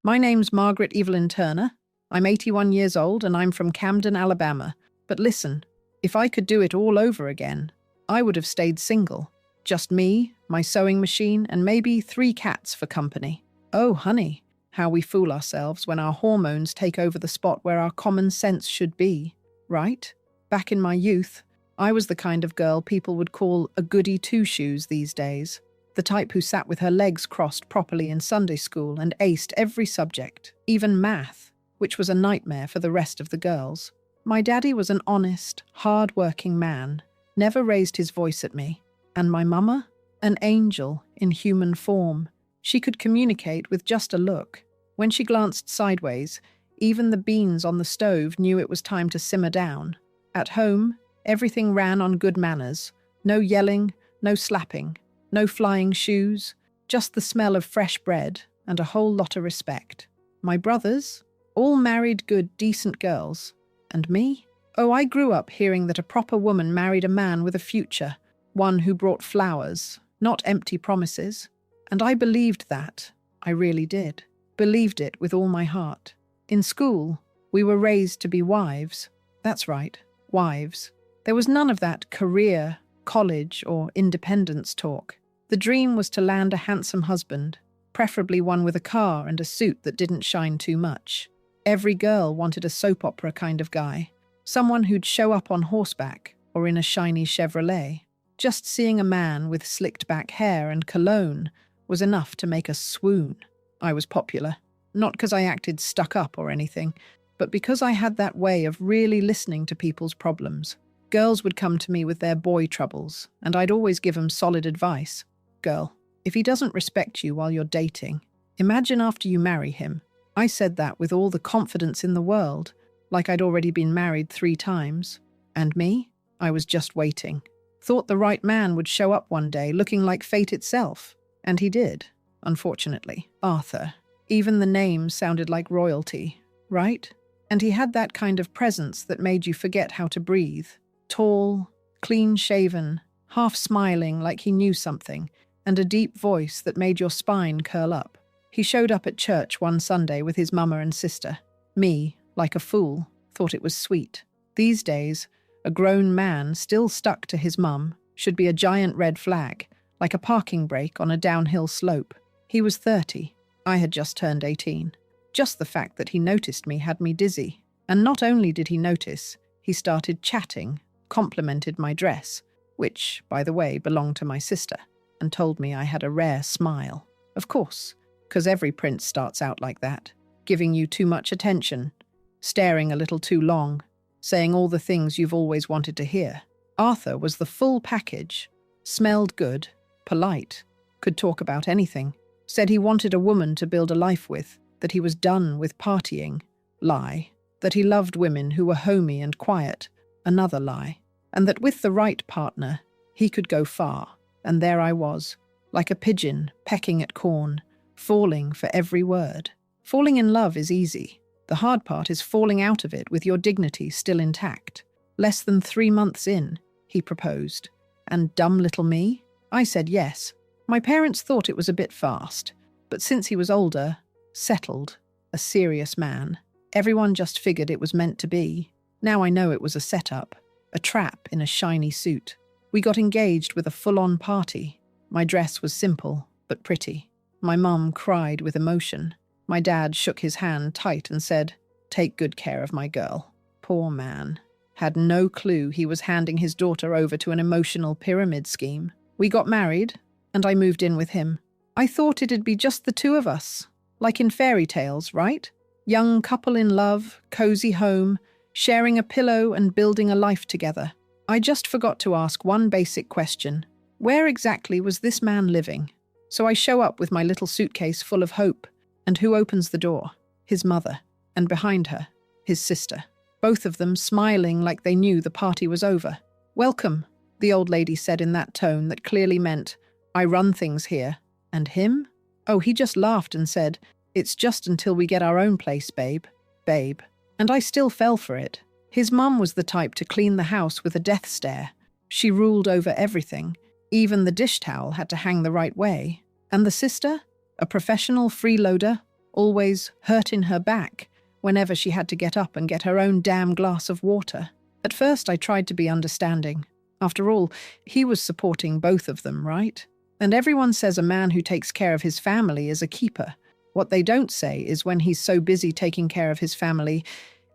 My name's Margaret Evelyn Turner. I'm 81 years old and I'm from Camden, Alabama. But listen, if I could do it all over again, I would have stayed single. Just me, my sewing machine, and maybe 3 cats for company. Oh, honey, how we fool ourselves when our hormones take over the spot where our common sense should be, right? Back in my youth, I was the kind of girl people would call a goody two-shoes these days. The type who sat with her legs crossed properly in Sunday school and aced every subject, even math, which was a nightmare for the rest of the girls. My daddy was an honest, hard-working man, never raised his voice at me. And my mama? An angel in human form. She could communicate with just a look. When she glanced sideways, even the beans on the stove knew it was time to simmer down. At home, everything ran on good manners. No yelling, no slapping, no flying shoes, just the smell of fresh bread and a whole lot of respect. My brothers? All married good, decent girls. And me? Oh, I grew up hearing that a proper woman married a man with a future, one who brought flowers, not empty promises. And I believed that. I really did. Believed it with all my heart. In school, we were raised to be wives. That's right, wives. There was none of that career, college, or independence talk. The dream was to land a handsome husband, preferably one with a car and a suit that didn't shine too much. Every girl wanted a soap opera kind of guy, someone who'd show up on horseback or in a shiny Chevrolet. Just seeing a man with slicked back hair and cologne was enough to make us swoon. I was popular, not because I acted stuck up or anything, but because I had that way of really listening to people's problems. Girls would come to me with their boy troubles, and I'd always give them solid advice. Girl, if he doesn't respect you while you're dating, imagine after you marry him. I said that with all the confidence in the world, like I'd already been married 3 times. And me? I was just waiting. Thought the right man would show up one day looking like fate itself. And he did, unfortunately. Arthur. Even the name sounded like royalty, right? And he had that kind of presence that made you forget how to breathe. Tall, clean-shaven, half-smiling like he knew something, and a deep voice that made your spine curl up. He showed up at church one Sunday with his mama and sister. Me, like a fool, thought it was sweet. These days, a grown man still stuck to his mum should be a giant red flag, like a parking brake on a downhill slope. He was 30. I had just turned 18. Just the fact that he noticed me had me dizzy. And not only did he notice, he started chatting, complimented my dress, which, by the way, belonged to my sister, and told me I had a rare smile. Of course, because every prince starts out like that, giving you too much attention, staring a little too long, saying all the things you've always wanted to hear. Arthur was the full package, smelled good, polite, could talk about anything, said he wanted a woman to build a life with, that he was done with partying, lie, that he loved women who were homey and quiet, another lie, and that with the right partner, he could go far. And there I was, like a pigeon pecking at corn, falling for every word. Falling in love is easy. The hard part is falling out of it with your dignity still intact. Less than 3 months in, he proposed. And dumb little me? I said yes. My parents thought it was a bit fast, but since he was older, settled, a serious man, everyone just figured it was meant to be. Now I know it was a setup, a trap in a shiny suit. We got engaged with a full-on party. My dress was simple, but pretty. My mum cried with emotion. My dad shook his hand tight and said, "Take good care of my girl." Poor man. Had no clue he was handing his daughter over to an emotional pyramid scheme. We got married, and I moved in with him. I thought it'd be just the 2 of us, like in fairy tales, right? Young couple in love, cozy home, sharing a pillow and building a life together. I just forgot to ask one basic question. Where exactly was this man living? So I show up with my little suitcase full of hope. And who opens the door? His mother. And behind her, his sister. Both of them smiling like they knew the party was over. "Welcome," the old lady said in that tone that clearly meant, "I run things here." And him? Oh, he just laughed and said, "It's just until we get our own place, babe." Babe. And I still fell for it. His mum was the type to clean the house with a death stare. She ruled over everything. Even the dish towel had to hang the right way. And the sister? A professional freeloader, always hurting her back whenever she had to get up and get her own damn glass of water. At first I tried to be understanding. After all, he was supporting both of them, right? And everyone says a man who takes care of his family is a keeper. What they don't say is when he's so busy taking care of his family,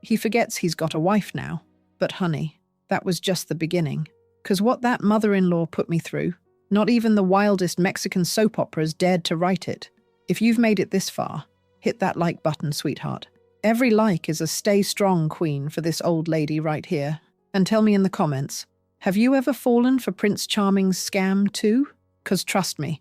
he forgets he's got a wife now. But honey, that was just the beginning. 'Cause what that mother-in-law put me through, not even the wildest Mexican soap operas dared to write it. If you've made it this far, hit that like button, sweetheart. Every like is a stay strong queen for this old lady right here. And tell me in the comments, have you ever fallen for Prince Charming's scam too? 'Cause trust me,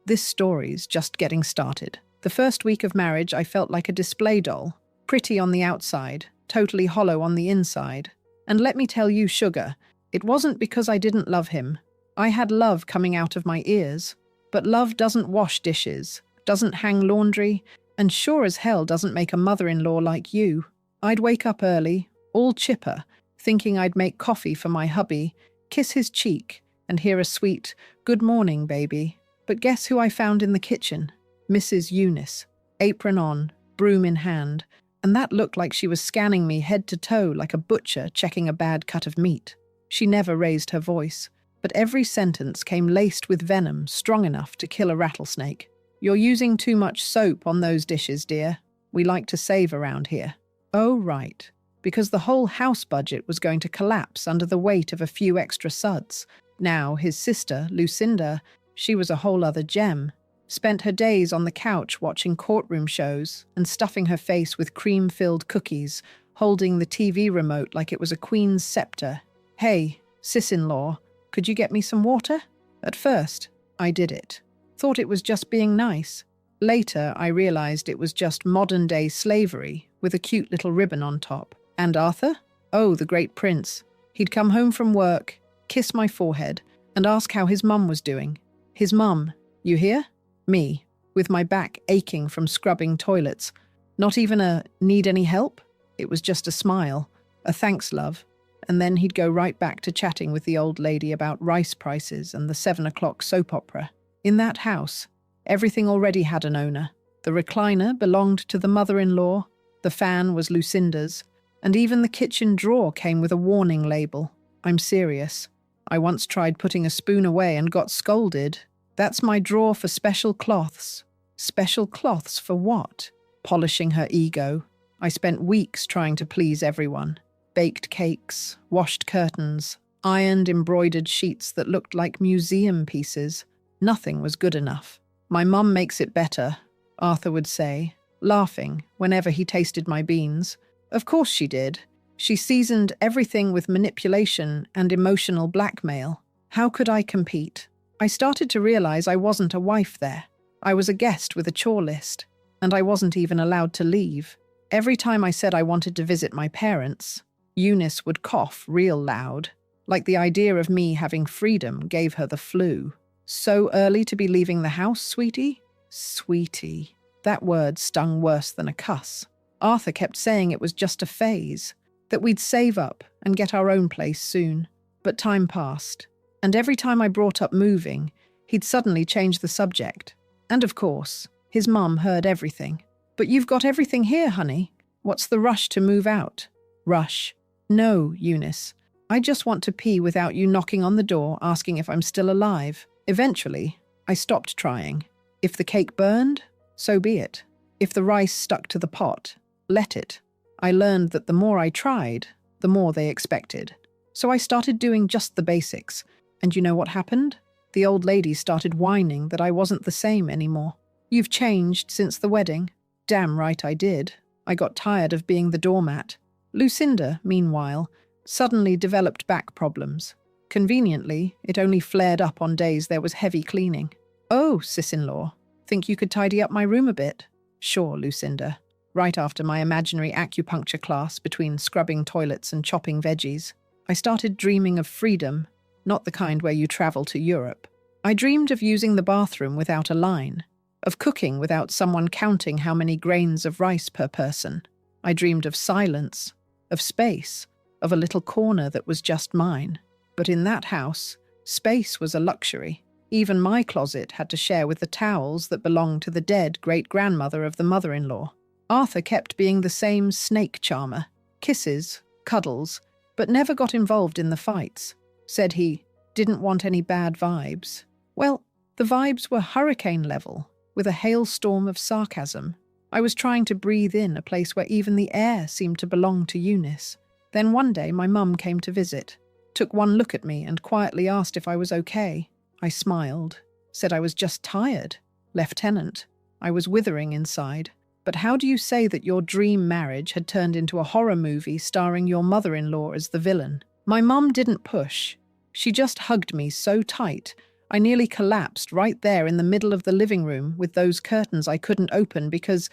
this story's just getting started. The first week of marriage, I felt like a display doll, pretty on the outside, totally hollow on the inside. And let me tell you, sugar, it wasn't because I didn't love him. I had love coming out of my ears. But love doesn't wash dishes, doesn't hang laundry, and sure as hell doesn't make a mother-in-law like you. I'd wake up early, all chipper, thinking I'd make coffee for my hubby, kiss his cheek, and hear a sweet, "Good morning, baby." But guess who I found in the kitchen? Mrs. Eunice, apron on, broom in hand, and that looked like she was scanning me head to toe like a butcher checking a bad cut of meat. She never raised her voice, but every sentence came laced with venom strong enough to kill a rattlesnake. "You're using too much soap on those dishes, dear. We like to save around here." Oh, right. Because the whole house budget was going to collapse under the weight of a few extra suds. Now, his sister, Lucinda, she was a whole other gem. Spent her days on the couch watching courtroom shows and stuffing her face with cream-filled cookies, holding the TV remote like it was a queen's scepter. "Hey, sis-in-law, could you get me some water?" At first, I did it. Thought it was just being nice. Later, I realized it was just modern-day slavery with a cute little ribbon on top. And Arthur? Oh, the great prince. He'd come home from work, kiss my forehead, and ask how his mum was doing. His mum, you hear? Me, with my back aching from scrubbing toilets. Not even a "need any help?" It was just a smile, a "thanks, love." And then he'd go right back to chatting with the old lady about rice prices and the 7 o'clock soap opera. In that house, everything already had an owner. The recliner belonged to the mother-in-law, the fan was Lucinda's, and even the kitchen drawer came with a warning label. I'm serious. I once tried putting a spoon away and got scolded. "That's my drawer for special cloths." Special cloths for what? Polishing her ego. I spent weeks trying to please everyone. Baked cakes, washed curtains, ironed embroidered sheets that looked like museum pieces. Nothing was good enough. "My mum makes it better," Arthur would say, laughing whenever he tasted my beans. Of course she did. She seasoned everything with manipulation and emotional blackmail. How could I compete? I started to realize I wasn't a wife there. I was a guest with a chore list, and I wasn't even allowed to leave. Every time I said I wanted to visit my parents, Eunice would cough real loud, like the idea of me having freedom gave her the flu. "So early to be leaving the house, sweetie?" Sweetie. That word stung worse than a cuss. Arthur kept saying it was just a phase, that we'd save up and get our own place soon. But time passed, and every time I brought up moving, he'd suddenly change the subject. And of course, his mum heard everything. "But you've got everything here, honey. What's the rush to move out?" Rush. No, Eunice. I just want to pee without you knocking on the door asking if I'm still alive. Eventually, I stopped trying. If the cake burned, so be it. If the rice stuck to the pot, let it. I learned that the more I tried, the more they expected. So I started doing just the basics. And you know what happened? The old lady started whining that I wasn't the same anymore. "You've changed since the wedding." Damn right I did. I got tired of being the doormat. Lucinda, meanwhile, suddenly developed back problems. Conveniently, it only flared up on days there was heavy cleaning. "Oh, sis-in-law, think you could tidy up my room a bit?" "Sure, Lucinda." Right after my imaginary acupuncture class between scrubbing toilets and chopping veggies, I started dreaming of freedom, not the kind where you travel to Europe. I dreamed of using the bathroom without a line, of cooking without someone counting how many grains of rice per person. I dreamed of silence, of space, of a little corner that was just mine. But in that house, space was a luxury. Even my closet had to share with the towels that belonged to the dead great-grandmother of the mother-in-law. Arthur kept being the same snake charmer. Kisses, cuddles, but never got involved in the fights. Said he didn't want any bad vibes. Well, the vibes were hurricane level, with a hailstorm of sarcasm. I was trying to breathe in a place where even the air seemed to belong to Eunice. Then one day my mum came to visit, took one look at me and quietly asked if I was okay. I smiled, said I was just tired. Lieutenant, I was withering inside. But how do you say that your dream marriage had turned into a horror movie starring your mother-in-law as the villain? My mum didn't push. She just hugged me so tight, I nearly collapsed right there in the middle of the living room with those curtains I couldn't open because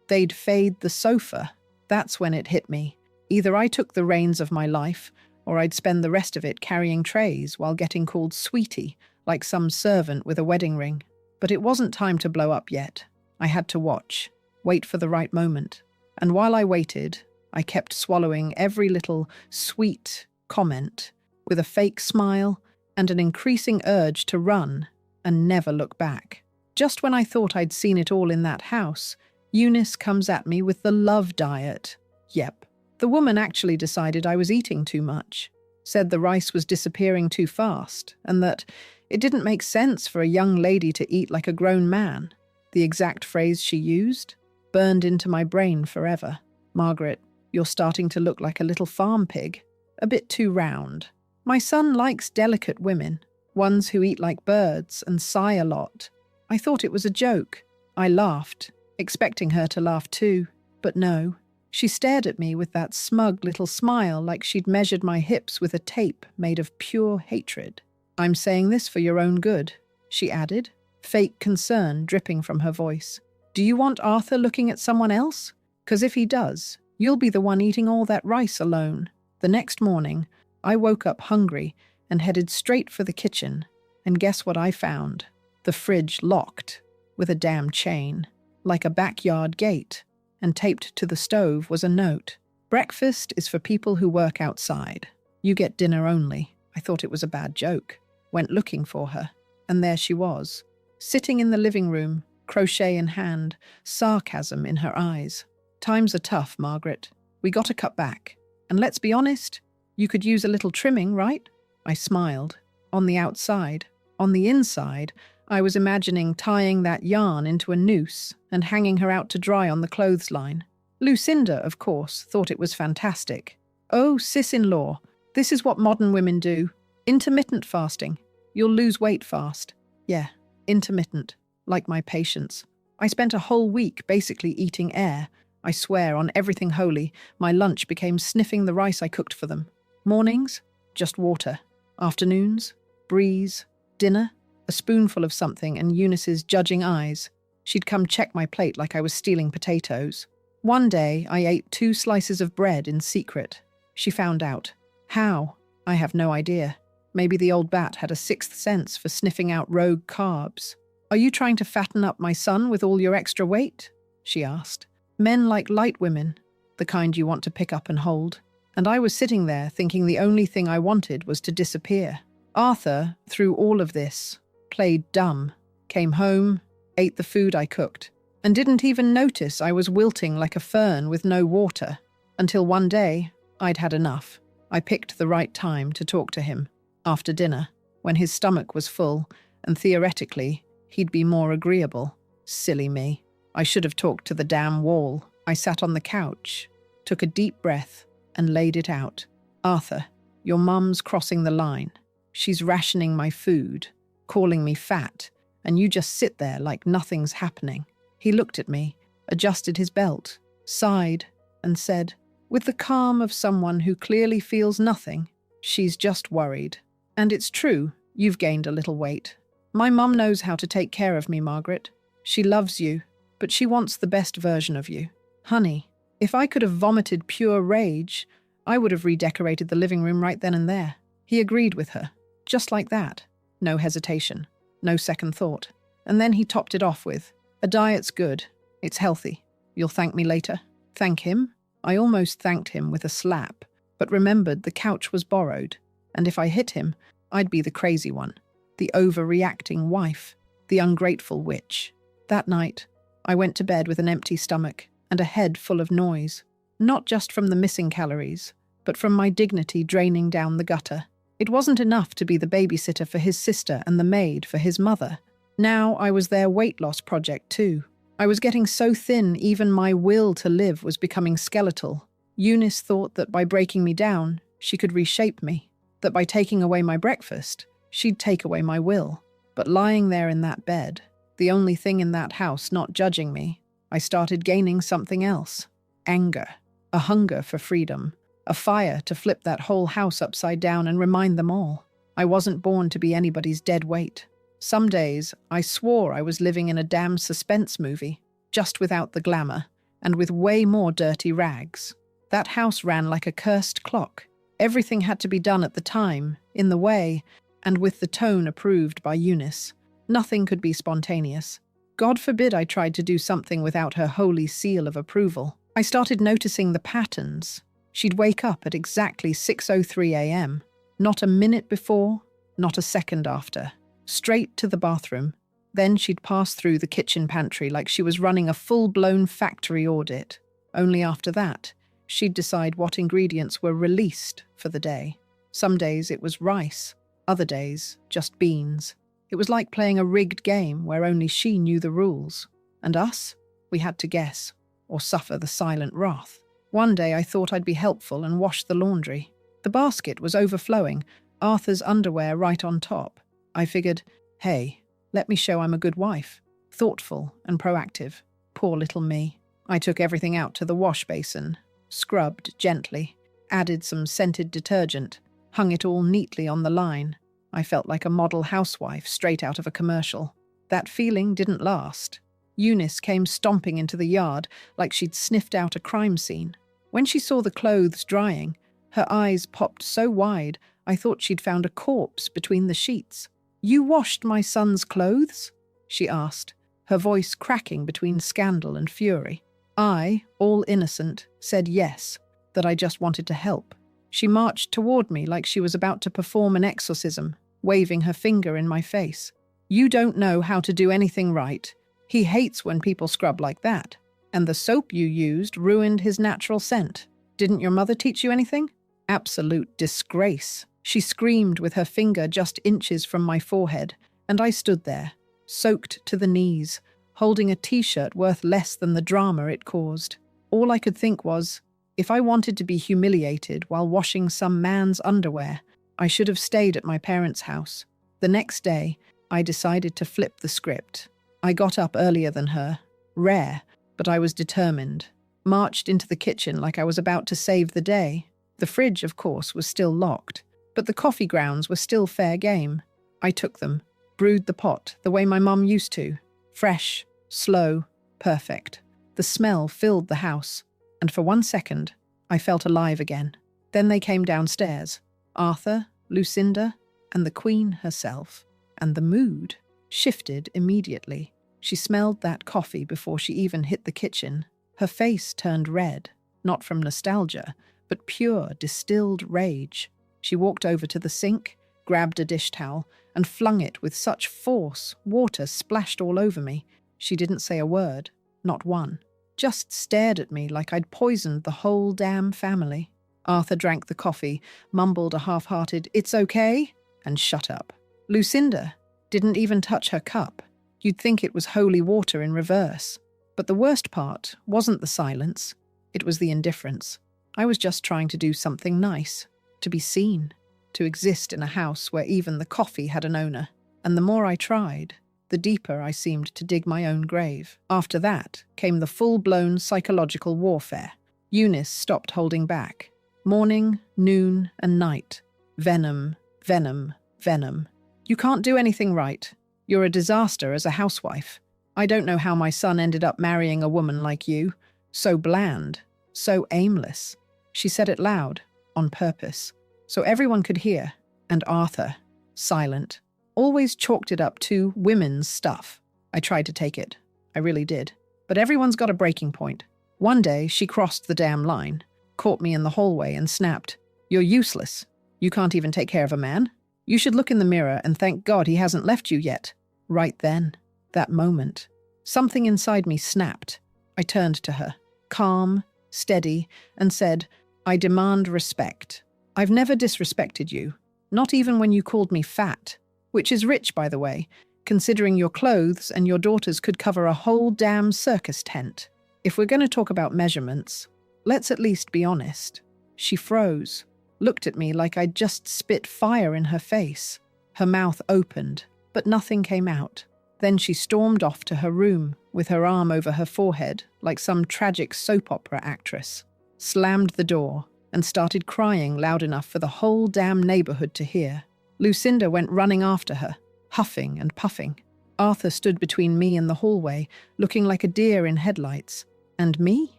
they'd fade the sofa. That's when it hit me. Either I took the reins of my life, or I'd spend the rest of it carrying trays while getting called sweetie, like some servant with a wedding ring. But it wasn't time to blow up yet. I had to watch, wait for the right moment. And while I waited, I kept swallowing every little sweet comment with a fake smile and an increasing urge to run and never look back. Just when I thought I'd seen it all in that house, Eunice comes at me with the love diet. Yep. The woman actually decided I was eating too much, said the rice was disappearing too fast, and that it didn't make sense for a young lady to eat like a grown man. The exact phrase she used burned into my brain forever. Margaret, you're starting to look like a little farm pig, a bit too round. My son likes delicate women, ones who eat like birds and sigh a lot. I thought it was a joke. I laughed, expecting her to laugh too, but no. She stared at me with that smug little smile like she'd measured my hips with a tape made of pure hatred. I'm saying this for your own good, she added, fake concern dripping from her voice. Do you want Arthur looking at someone else? 'Cause if he does, you'll be the one eating all that rice alone. The next morning, I woke up hungry and headed straight for the kitchen, and guess what I found? The fridge locked, with a damn chain, like a backyard gate, and taped to the stove was a note. Breakfast is for people who work outside. You get dinner only. I thought it was a bad joke. Went looking for her, and there she was, sitting in the living room, crochet in hand, sarcasm in her eyes. Times are tough, Margaret. We gotta cut back. And let's be honest, you could use a little trimming, right? I smiled. On the outside. On the inside, I was imagining tying that yarn into a noose and hanging her out to dry on the clothesline. Lucinda, of course, thought it was fantastic. Oh, sis-in-law, this is what modern women do. Intermittent fasting. You'll lose weight fast. Yeah, intermittent, like my patients. I spent a whole week basically eating air. I swear on everything holy, my lunch became sniffing the rice I cooked for them. Mornings, just water. Afternoons, breeze. Dinner, a spoonful of something and Eunice's judging eyes. She'd come check my plate like I was stealing potatoes. One day, I ate 2 slices of bread in secret. She found out. How? I have no idea. Maybe the old bat had a 6th sense for sniffing out rogue carbs. Are you trying to fatten up my son with all your extra weight? She asked. Men like light women, the kind you want to pick up and hold. And I was sitting there thinking the only thing I wanted was to disappear. Arthur, through all of this, played dumb, came home, ate the food I cooked, and didn't even notice I was wilting like a fern with no water, until one day I'd had enough. I picked the right time to talk to him, after dinner, when his stomach was full, and theoretically, he'd be more agreeable. Silly me. I should have talked to the damn wall. I sat on the couch, took a deep breath, and laid it out. Arthur, your mum's crossing the line. She's rationing my food, calling me fat, and you just sit there like nothing's happening. He looked at me, adjusted his belt, sighed, and said, with the calm of someone who clearly feels nothing, she's just worried. And it's true, you've gained a little weight. My mum knows how to take care of me, Margaret. She loves you, but she wants the best version of you. Honey, if I could have vomited pure rage, I would have redecorated the living room right then and there. He agreed with her, just like that. No hesitation, no second thought. And then he topped it off with, a diet's good, it's healthy. You'll thank me later. Thank him? I almost thanked him with a slap, but remembered the couch was borrowed, and if I hit him, I'd be the crazy one. the overreacting wife, the ungrateful witch. That night, I went to bed with an empty stomach and a head full of noise, not just from the missing calories, but from my dignity draining down the gutter. It wasn't enough to be the babysitter for his sister and the maid for his mother. Now I was their weight loss project too. I was getting so thin even my will to live was becoming skeletal. Eunice thought that by breaking me down, she could reshape me, that by taking away my breakfast, she'd take away my will. But lying there in that bed, the only thing in that house not judging me, I started gaining something else. Anger, a hunger for freedom, a fire to flip that whole house upside down and remind them all. I wasn't born to be anybody's dead weight. Some days, I swore I was living in a damn suspense movie, just without the glamour, and with way more dirty rags. That house ran like a cursed clock. Everything had to be done at the time, in the way, and with the tone approved by Eunice. Nothing could be spontaneous. God forbid I tried to do something without her holy seal of approval. I started noticing the patterns. She'd wake up at exactly 6:03 a.m., not a minute before, not a second after. Straight to the bathroom. Then she'd pass through the kitchen pantry like she was running a full-blown factory audit. Only after that, she'd decide what ingredients were released for the day. Some days it was rice, other days just beans. It was like playing a rigged game where only she knew the rules. And us? We had to guess, or suffer the silent wrath. One day I thought I'd be helpful and wash the laundry. The basket was overflowing, Arthur's underwear right on top. I figured, hey, let me show I'm a good wife. Thoughtful and proactive. Poor little me. I took everything out to the wash basin, scrubbed gently, added some scented detergent, hung it all neatly on the line. I felt like a model housewife straight out of a commercial. That feeling didn't last. Eunice came stomping into the yard like she'd sniffed out a crime scene. When she saw the clothes drying, her eyes popped so wide I thought she'd found a corpse between the sheets. "You washed my son's clothes?" she asked, her voice cracking between scandal and fury. I, all innocent, said yes, that I just wanted to help. She marched toward me like she was about to perform an exorcism, waving her finger in my face. "You don't know how to do anything right. He hates when people scrub like that. And the soap you used ruined his natural scent. Didn't your mother teach you anything?" Absolute disgrace. She screamed with her finger just inches from my forehead, and I stood there, soaked to the knees, holding a t-shirt worth less than the drama it caused. All I could think was, if I wanted to be humiliated while washing some man's underwear, I should have stayed at my parents' house. The next day, I decided to flip the script. I got up earlier than her. Rare, but I was determined. Marched into the kitchen like I was about to save the day. The fridge, of course, was still locked, but the coffee grounds were still fair game. I took them, brewed the pot the way my mum used to. Fresh, slow, perfect. The smell filled the house, and for 1 second, I felt alive again. Then they came downstairs. Arthur, Lucinda, and the Queen herself. And the mood shifted immediately. She smelled that coffee before she even hit the kitchen. Her face turned red, not from nostalgia, but pure, distilled rage. She walked over to the sink, grabbed a dish towel, and flung it with such force, water splashed all over me. She didn't say a word, not one. Just stared at me like I'd poisoned the whole damn family. Arthur drank the coffee, mumbled a half-hearted, "It's okay," and shut up. Lucinda didn't even touch her cup. You'd think it was holy water in reverse. But the worst part wasn't the silence. It was the indifference. I was just trying to do something nice. To be seen. To exist in a house where even the coffee had an owner. And the more I tried, the deeper I seemed to dig my own grave. After that came the full-blown psychological warfare. Eunice stopped holding back. Morning, noon, and night. Venom, venom, venom. "You can't do anything right. You're a disaster as a housewife. I don't know how my son ended up marrying a woman like you. So bland, so aimless." She said it loud, on purpose, so everyone could hear. And Arthur, silent, always chalked it up to women's stuff. I tried to take it. I really did. But everyone's got a breaking point. One day, she crossed the damn line, caught me in the hallway and snapped, "You're useless. You can't even take care of a man." You should look in the mirror and thank God he hasn't left you yet. Right then, that moment, something inside me snapped. I turned to her, calm, steady, and said, I demand respect. I've never disrespected you, not even when you called me fat, which is rich, by the way, considering your clothes and your daughters could cover a whole damn circus tent. If we're going to talk about measurements, let's at least be honest. She froze, looked at me like I'd just spit fire in her face. Her mouth opened, but nothing came out. Then she stormed off to her room, with her arm over her forehead, like some tragic soap opera actress, slammed the door, and started crying loud enough for the whole damn neighborhood to hear. Lucinda went running after her, huffing and puffing. Arthur stood between me and the hallway, looking like a deer in headlights. And me?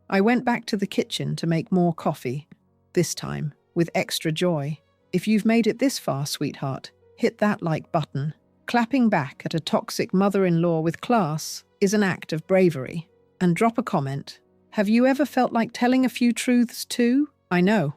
I went back to the kitchen to make more coffee, this time with extra joy. If you've made it this far, sweetheart, hit that like button. Clapping back at a toxic mother-in-law with class is an act of bravery. And drop a comment. Have you ever felt like telling a few truths too? I know.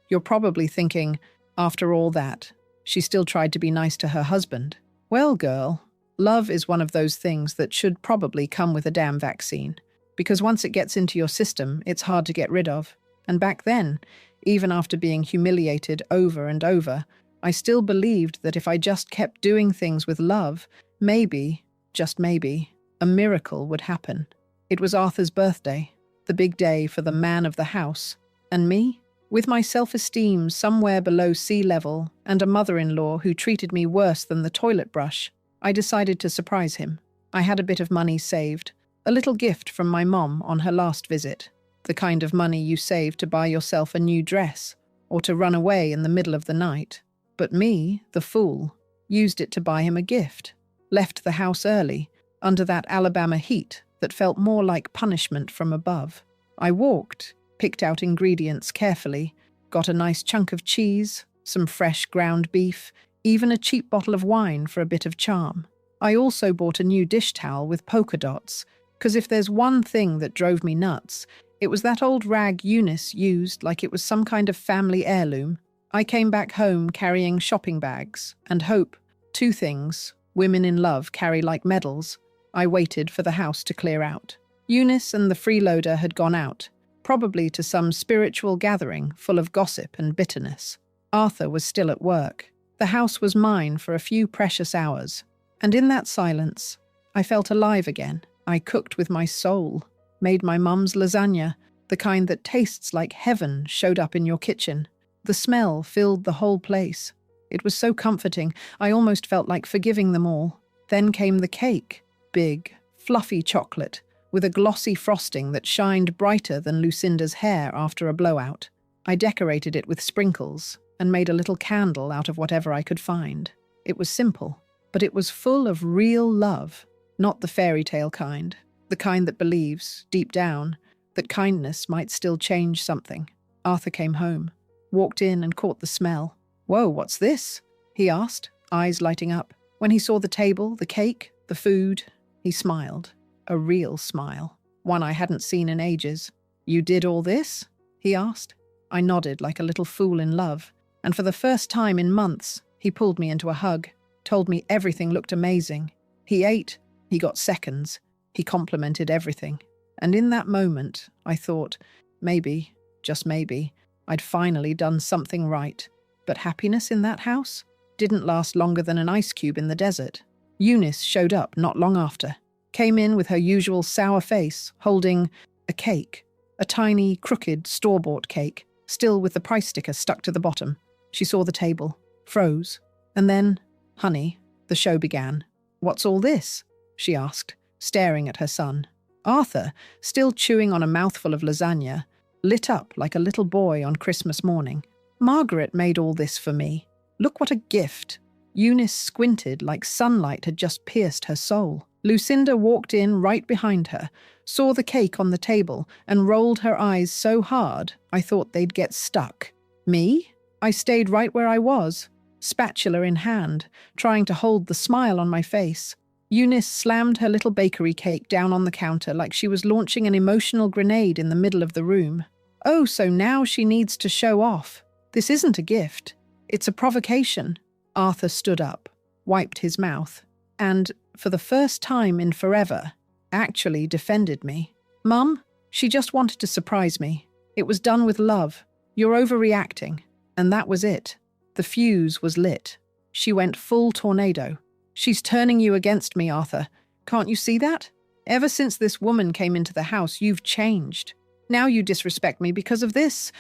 You're probably thinking, after all that, she still tried to be nice to her husband. Well, girl, love is one of those things that should probably come with a damn vaccine. Because once it gets into your system, it's hard to get rid of. And back then, even after being humiliated over and over, I still believed that if I just kept doing things with love, maybe, just maybe, a miracle would happen. It was Arthur's birthday, the big day for the man of the house. And me, with my self-esteem somewhere below sea level and a mother-in-law who treated me worse than the toilet brush, I decided to surprise him. I had a bit of money saved, a little gift from my mom on her last visit, the kind of money you save to buy yourself a new dress or to run away in the middle of the night. But me, the fool, used it to buy him a gift, left the house early, under that Alabama heat that felt more like punishment from above. I walked, picked out ingredients carefully, got a nice chunk of cheese, some fresh ground beef, even a cheap bottle of wine for a bit of charm. I also bought a new dish towel with polka dots, because if there's one thing that drove me nuts, it was that old rag Eunice used like it was some kind of family heirloom. I came back home carrying shopping bags and hope, two things women in love carry like medals. I waited for the house to clear out. Eunice and the freeloader had gone out, probably to some spiritual gathering full of gossip and bitterness. Arthur was still at work. The house was mine for a few precious hours. And in that silence, I felt alive again. I cooked with my soul, made my mum's lasagna, the kind that tastes like heaven showed up in your kitchen. The smell filled the whole place. It was so comforting, I almost felt like forgiving them all. Then came the cake, big, fluffy chocolate, with a glossy frosting that shined brighter than Lucinda's hair after a blowout. I decorated it with sprinkles and made a little candle out of whatever I could find. It was simple, but it was full of real love, not the fairy tale kind, the kind that believes, deep down, that kindness might still change something. Arthur came home, walked in and caught the smell. "Whoa, what's this?" he asked, eyes lighting up. When he saw the table, the cake, the food, he smiled. A real smile, one I hadn't seen in ages. "You did all this?" he asked. I nodded like a little fool in love, and for the first time in months, he pulled me into a hug, told me everything looked amazing. He ate, he got seconds, he complimented everything. And in that moment, I thought, maybe, just maybe, I'd finally done something right. But happiness in that house didn't last longer than an ice cube in the desert. Eunice showed up not long after. Came in with her usual sour face, holding a cake, a tiny, crooked, store-bought cake, still with the price sticker stuck to the bottom. She saw the table, froze, and then, "Honey," the show began. "What's all this?" she asked, staring at her son. Arthur, still chewing on a mouthful of lasagna, lit up like a little boy on Christmas morning. "Margaret made all this for me. Look what a gift." Eunice squinted like sunlight had just pierced her soul. Lucinda walked in right behind her, saw the cake on the table, and rolled her eyes so hard I thought they'd get stuck. Me? I stayed right where I was, spatula in hand, trying to hold the smile on my face. Eunice slammed her little bakery cake down on the counter like she was launching an emotional grenade in the middle of the room. Oh, so now she needs to show off. This isn't a gift. It's a provocation. Arthur stood up, wiped his mouth, and, for the first time in forever, actually defended me. Mum, she just wanted to surprise me. It was done with love. You're overreacting. And that was it. The fuse was lit. She went full tornado. She's turning you against me, Arthur. Can't you see that? Ever since this woman came into the house, you've changed. Now you disrespect me because of this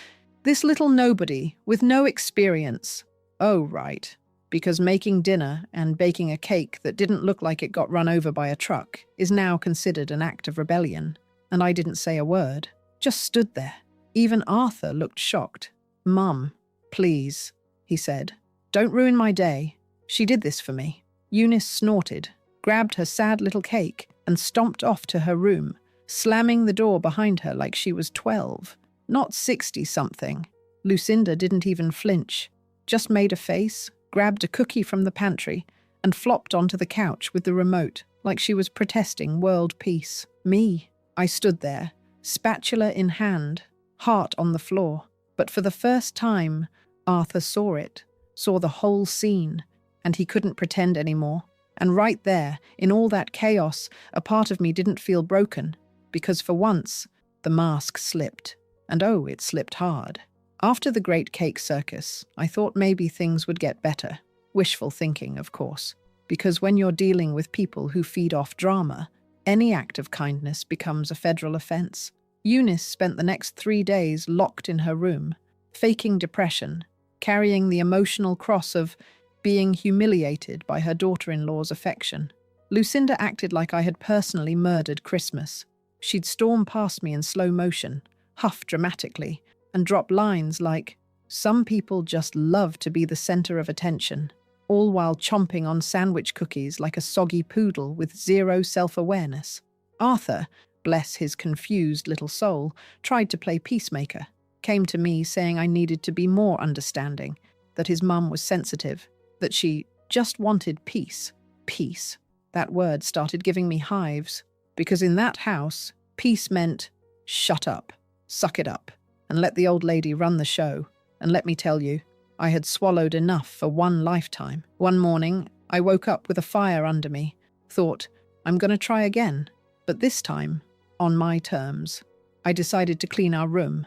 little nobody with no experience. Oh, right. Because making dinner and baking a cake that didn't look like it got run over by a truck is now considered an act of rebellion. And I didn't say a word, just stood there. Even Arthur looked shocked. Mum, please, he said. Don't ruin my day. She did this for me. Eunice snorted, grabbed her sad little cake, and stomped off to her room, slamming the door behind her like she was 12, not 60-something. Lucinda didn't even flinch, just made a face, grabbed a cookie from the pantry, and flopped onto the couch with the remote like she was protesting world peace. Me, I stood there, spatula in hand, heart on the floor. But for the first time, Arthur saw it, saw the whole scene, and he couldn't pretend anymore. And right there, in all that chaos, a part of me didn't feel broken, because for once, the mask slipped. And oh, it slipped hard. After the Great Cake Circus, I thought maybe things would get better. Wishful thinking, of course, because when you're dealing with people who feed off drama, any act of kindness becomes a federal offense. Eunice spent the next 3 days locked in her room, faking depression, carrying the emotional cross of being humiliated by her daughter-in-law's affection. Lucinda acted like I had personally murdered Christmas. She'd storm past me in slow motion, huff dramatically, and drop lines like, "Some people just love to be the center of attention," all while chomping on sandwich cookies like a soggy poodle with zero self-awareness. Arthur, bless his confused little soul, tried to play peacemaker, came to me saying I needed to be more understanding, that his mum was sensitive, that she just wanted peace. Peace. That word started giving me hives, because in that house, peace meant shut up, suck it up, and let the old lady run the show. And let me tell you, I had swallowed enough for one lifetime. One morning, I woke up with a fire under me, thought, I'm going to try again, but this time, on my terms. I decided to clean our room,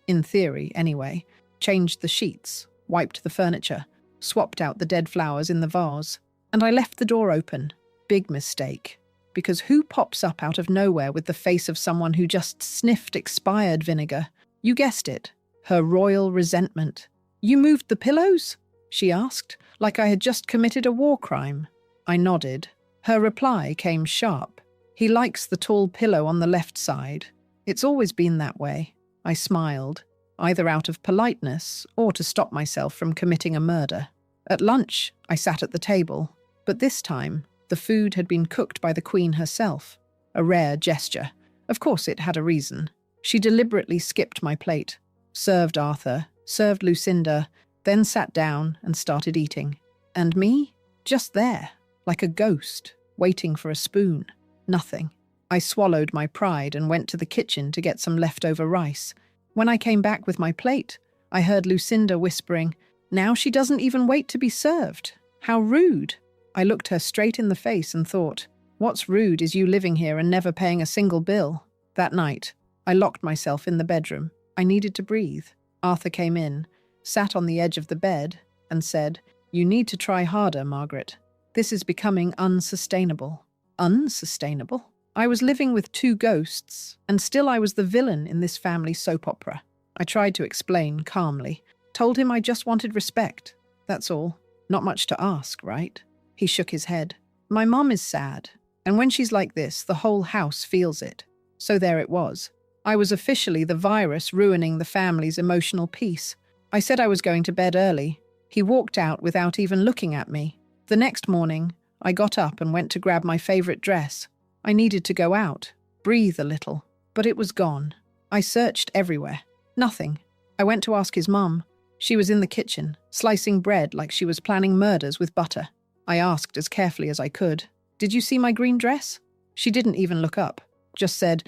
in theory anyway, changed the sheets, wiped the furniture, swapped out the dead flowers in the vase, and I left the door open. Big mistake. Because who pops up out of nowhere with the face of someone who just sniffed expired vinegar? You guessed it, her royal resentment. You moved the pillows? She asked, like I had just committed a war crime. I nodded. Her reply came sharp. He likes the tall pillow on the left side. It's always been that way. I smiled, either out of politeness or to stop myself from committing a murder. At lunch, I sat at the table, but this time, the food had been cooked by the Queen herself. A rare gesture. Of course it had a reason. She deliberately skipped my plate, served Arthur, served Lucinda, then sat down and started eating. And me? Just there, like a ghost, waiting for a spoon. Nothing. I swallowed my pride and went to the kitchen to get some leftover rice. When I came back with my plate, I heard Lucinda whispering, "Now she doesn't even wait to be served. How rude." I looked her straight in the face and thought, what's rude is you living here and never paying a single bill. That night, I locked myself in the bedroom. I needed to breathe. Arthur came in, sat on the edge of the bed, and said, "You need to try harder, Margaret. This is becoming unsustainable." Unsustainable? I was living with 2 ghosts, and still I was the villain in this family soap opera. I tried to explain calmly, told him I just wanted respect. That's all. Not much to ask, right? He shook his head. My mum is sad, and when she's like this, the whole house feels it. So there it was. I was officially the virus ruining the family's emotional peace. I said I was going to bed early. He walked out without even looking at me. The next morning, I got up and went to grab my favorite dress. I needed to go out, breathe a little, but it was gone. I searched everywhere. Nothing. I went to ask his mum. She was in the kitchen, slicing bread like she was planning murders with butter. I asked as carefully as I could, "Did you see my green dress?" She didn't even look up, just said,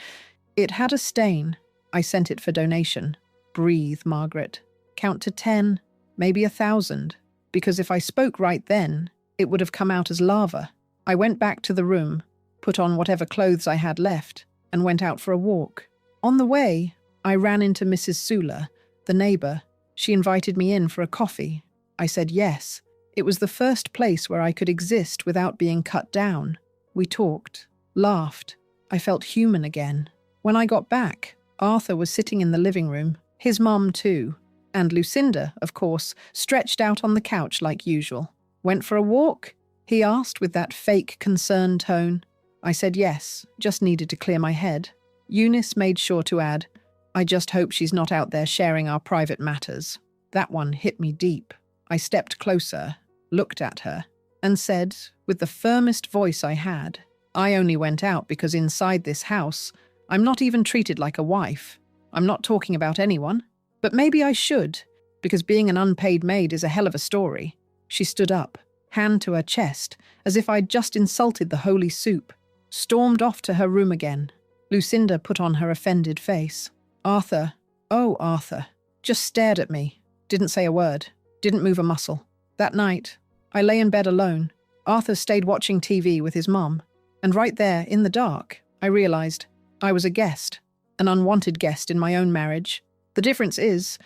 "It had a stain. I sent it for donation." Breathe, Margaret. Count to 10. maybe 1,000, because if I spoke right then, it would have come out as lava. I went back to the room, put on whatever clothes I had left, and went out for a walk. On the way, I ran into Mrs. Sula, the neighbor. She invited me in for a coffee. I said yes. It was the first place where I could exist without being cut down. We talked, laughed. I felt human again. When I got back, Arthur was sitting in the living room, his mum too, and Lucinda, of course, stretched out on the couch like usual. "Went for a walk?" he asked with that fake concerned tone. I said yes, just needed to clear my head. Eunice made sure to add, "I just hope she's not out there sharing our private matters." That one hit me deep. I stepped closer, looked at her, and said, with the firmest voice I had, "I only went out because inside this house, I'm not even treated like a wife. I'm not talking about anyone, but maybe I should, because being an unpaid maid is a hell of a story." She stood up, hand to her chest, as if I'd just insulted the holy soup, stormed off to her room again. Lucinda put on her offended face. Arthur, oh Arthur, just stared at me, didn't say a word, didn't move a muscle. That night, I lay in bed alone. Arthur stayed watching TV with his mum, and right there, in the dark, I realized I was a guest, an unwanted guest in my own marriage. The difference is,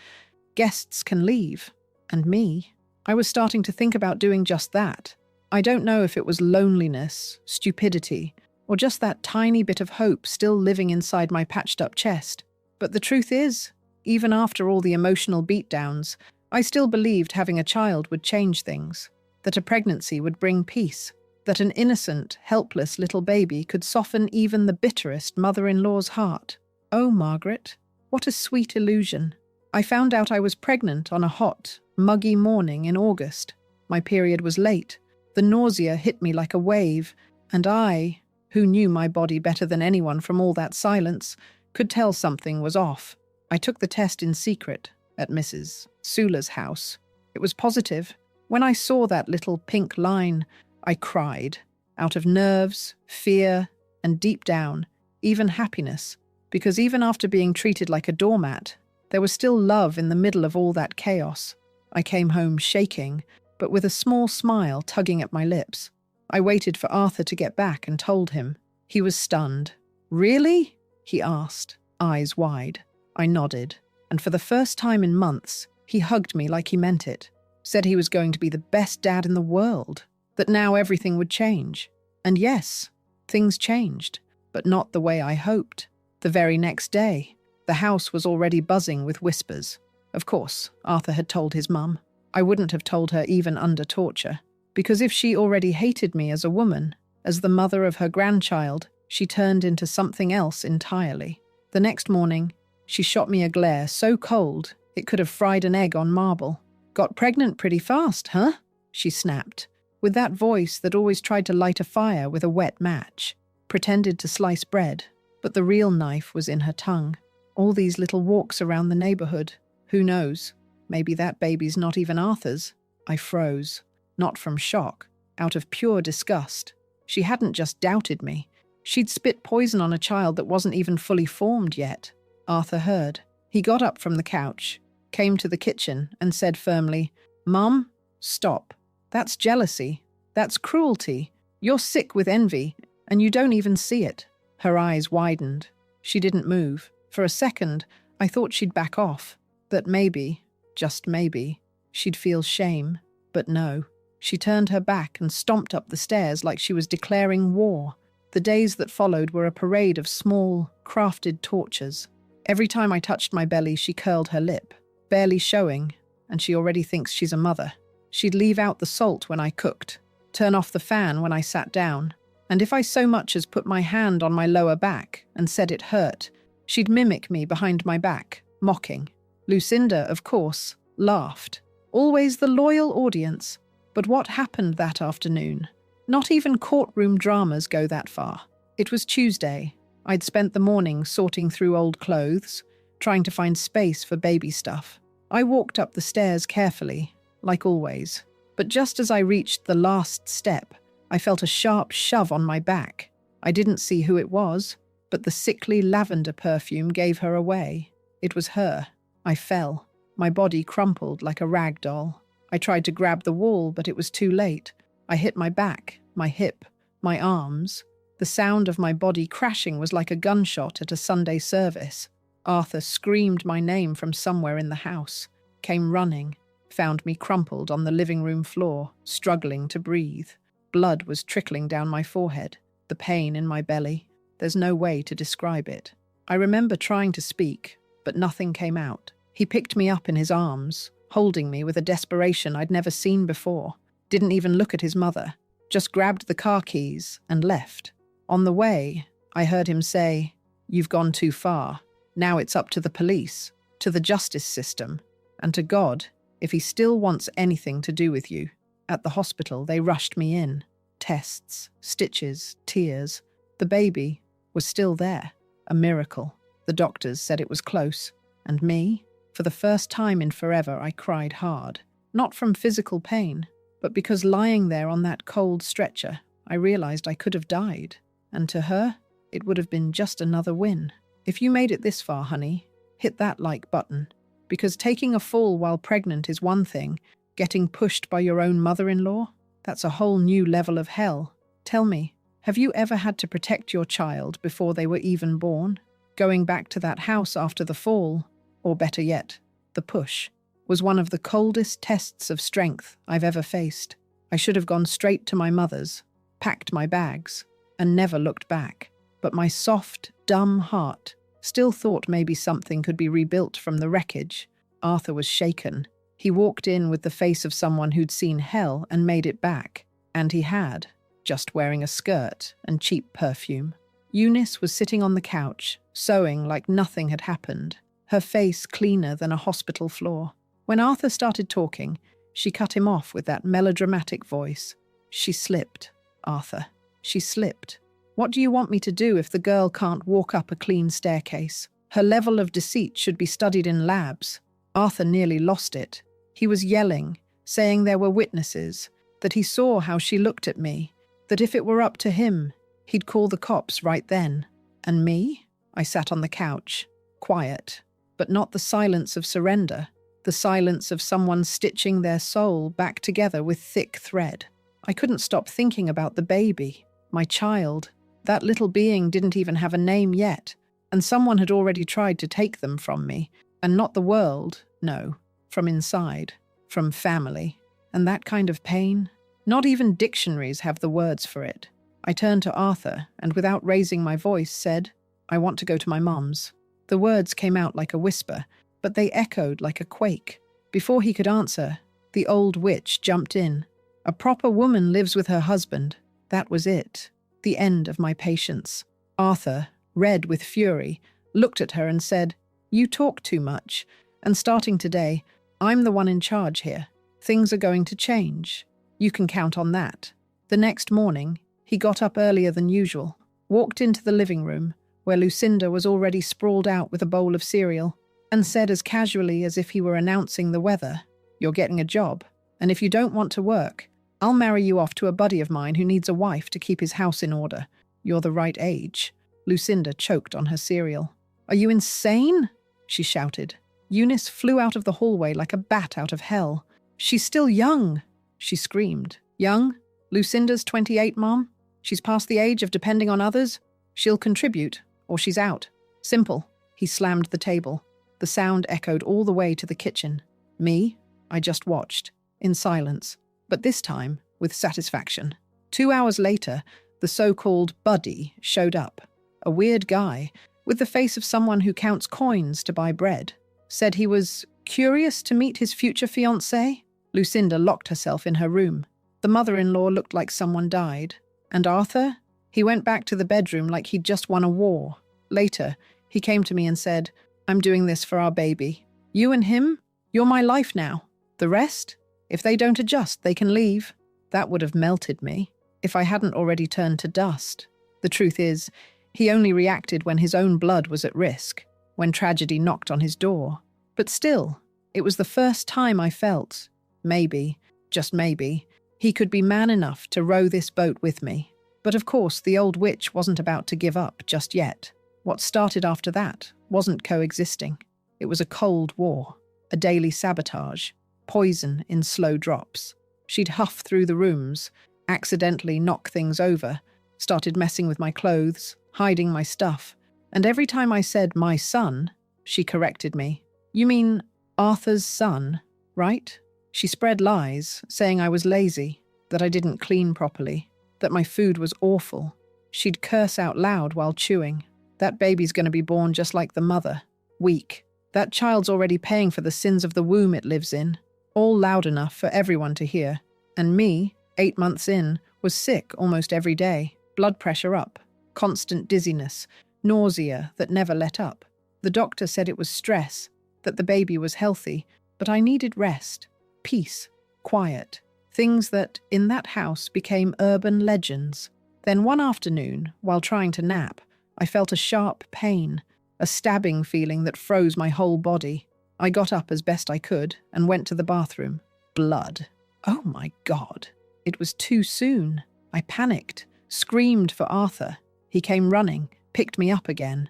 guests can leave, and me, I was starting to think about doing just that. I don't know if it was loneliness, stupidity, or just that tiny bit of hope still living inside my patched-up chest. But the truth is, even after all the emotional beatdowns, I still believed having a child would change things, that a pregnancy would bring peace, that an innocent, helpless little baby could soften even the bitterest mother-in-law's heart. Oh, Margaret, what a sweet illusion. I found out I was pregnant on a hot, muggy morning in August. My period was late. The nausea hit me like a wave, and I, who knew my body better than anyone from all that silence, could tell something was off. I took the test in secret at Mrs. Sula's house. It was positive. When I saw that little pink line, I cried, out of nerves, fear, and deep down, even happiness, because even after being treated like a doormat, there was still love in the middle of all that chaos. I came home shaking, but with a small smile tugging at my lips. I waited for Arthur to get back and told him. He was stunned. "Really?" he asked, eyes wide. I nodded, and for the first time in months, he hugged me like he meant it, said he was going to be the best dad in the world, that now everything would change. And yes, things changed, but not the way I hoped. The very next day, the house was already buzzing with whispers. Of course, Arthur had told his mum. I wouldn't have told her even under torture, because if she already hated me as a woman, as the mother of her grandchild, she turned into something else entirely. The next morning, she shot me a glare so cold it could have fried an egg on marble. "Got pregnant pretty fast, huh?" she snapped, with that voice that always tried to light a fire with a wet match. Pretended to slice bread, but the real knife was in her tongue. All these little walks around the neighborhood. Who knows? Maybe that baby's not even Arthur's. I froze. Not from shock, out of pure disgust. She hadn't just doubted me. She'd spit poison on a child that wasn't even fully formed yet. Arthur heard. He got up from the couch, came to the kitchen, and said firmly, "Mum, stop. That's jealousy. That's cruelty. You're sick with envy, and you don't even see it." Her eyes widened. She didn't move. For a second, I thought she'd back off. That maybe, just maybe, she'd feel shame. But no. She turned her back and stomped up the stairs like she was declaring war. The days that followed were a parade of small, crafted tortures. Every time I touched my belly, she curled her lip, barely showing, and she already thinks she's a mother. She'd leave out the salt when I cooked, turn off the fan when I sat down, and if I so much as put my hand on my lower back and said it hurt, she'd mimic me behind my back, mocking. Lucinda, of course, laughed. Always the loyal audience. But what happened that afternoon? Not even courtroom dramas go that far. It was Tuesday. I'd spent the morning sorting through old clothes, trying to find space for baby stuff. I walked up the stairs carefully, like always. But just as I reached the last step, I felt a sharp shove on my back. I didn't see who it was, but the sickly lavender perfume gave her away. It was her. I fell. My body crumpled like a rag doll. I tried to grab the wall, but it was too late. I hit my back, my hip, my arms. The sound of my body crashing was like a gunshot at a Sunday service. Arthur screamed my name from somewhere in the house, came running, found me crumpled on the living room floor, struggling to breathe. Blood was trickling down my forehead, the pain in my belly. There's no way to describe it. I remember trying to speak, but nothing came out. He picked me up in his arms, holding me with a desperation I'd never seen before. Didn't even look at his mother, just grabbed the car keys and left. On the way, I heard him say, "You've gone too far. Now it's up to the police, to the justice system, and to God, if he still wants anything to do with you." At the hospital, they rushed me in. Tests, stitches, tears. The baby was still there. A miracle. The doctors said it was close. And me? For the first time in forever, I cried hard. Not from physical pain, but because lying there on that cold stretcher, I realized I could have died. And to her, it would have been just another win. If you made it this far, honey, hit that like button. Because taking a fall while pregnant is one thing. Getting pushed by your own mother-in-law? That's a whole new level of hell. Tell me, have you ever had to protect your child before they were even born? Going back to that house after the fall, or better yet, the push, was one of the coldest tests of strength I've ever faced. I should have gone straight to my mother's, packed my bags, and never looked back. But my soft, dumb heart still thought maybe something could be rebuilt from the wreckage. Arthur was shaken. He walked in with the face of someone who'd seen hell and made it back. And he had, just wearing a skirt and cheap perfume. Eunice was sitting on the couch, sewing like nothing had happened, her face cleaner than a hospital floor. When Arthur started talking, she cut him off with that melodramatic voice. "She slipped, Arthur. She slipped. What do you want me to do if the girl can't walk up a clean staircase? Her level of deceit should be studied in labs." Arthur nearly lost it. He was yelling, saying there were witnesses, that he saw how she looked at me, that if it were up to him, he'd call the cops right then. And me? I sat on the couch, quiet, but not the silence of surrender, the silence of someone stitching their soul back together with thick thread. I couldn't stop thinking about the baby, my child. That little being didn't even have a name yet, and someone had already tried to take them from me, and not the world, no, from inside, from family. And that kind of pain, not even dictionaries have the words for it. I turned to Arthur and without raising my voice said, "I want to go to my mum's." The words came out like a whisper, but they echoed like a quake. Before he could answer, the old witch jumped in. "A proper woman lives with her husband." That was it. The end of my patience. Arthur, red with fury, looked at her and said, "You talk too much, and starting today, I'm the one in charge here. Things are going to change. You can count on that." The next morning, he got up earlier than usual, walked into the living room, where Lucinda was already sprawled out with a bowl of cereal, and said as casually as if he were announcing the weather, "You're getting a job, and if you don't want to work, I'll marry you off to a buddy of mine who needs a wife to keep his house in order. You're the right age." Lucinda choked on her cereal. "Are you insane?" she shouted. Eunice flew out of the hallway like a bat out of hell. "She's still young," she screamed. "Young? Lucinda's 28, Mom. She's past the age of depending on others. She'll contribute, or she's out. Simple." He slammed the table. The sound echoed all the way to the kitchen. Me? I just watched, in silence, but this time with satisfaction. 2 hours later, the so-called buddy showed up. A weird guy, with the face of someone who counts coins to buy bread. Said he was curious to meet his future fiancée. Lucinda locked herself in her room. The mother-in-law looked like someone died. And Arthur? He went back to the bedroom like he'd just won a war. Later, he came to me and said, "I'm doing this for our baby. You and him? You're my life now. The rest? If they don't adjust, they can leave." That would have melted me, if I hadn't already turned to dust. The truth is, he only reacted when his own blood was at risk, when tragedy knocked on his door. But still, it was the first time I felt, maybe, just maybe, he could be man enough to row this boat with me. But of course, the old witch wasn't about to give up just yet. What started after that wasn't coexisting. It was a cold war. a daily sabotage, poison in slow drops. She'd huff through the rooms, accidentally knock things over, started messing with my clothes, hiding my stuff, and every time I said my son, she corrected me. You mean Arthur's son, right? She spread lies, saying I was lazy, that I didn't clean properly, that my food was awful. She'd curse out loud while chewing. That baby's going to be born just like the mother, weak. That child's already paying for the sins of the womb it lives in, all loud enough for everyone to hear. And me, 8 months in, was sick almost every day, blood pressure up, constant dizziness, nausea that never let up. The doctor said it was stress, that the baby was healthy, but I needed rest, peace, quiet, things that, in that house, became urban legends. Then one afternoon, while trying to nap, I felt a sharp pain, a stabbing feeling that froze my whole body. I got up as best I could and went to the bathroom. Blood. Oh my God. It was too soon. I panicked, screamed for Arthur. He came running, picked me up again,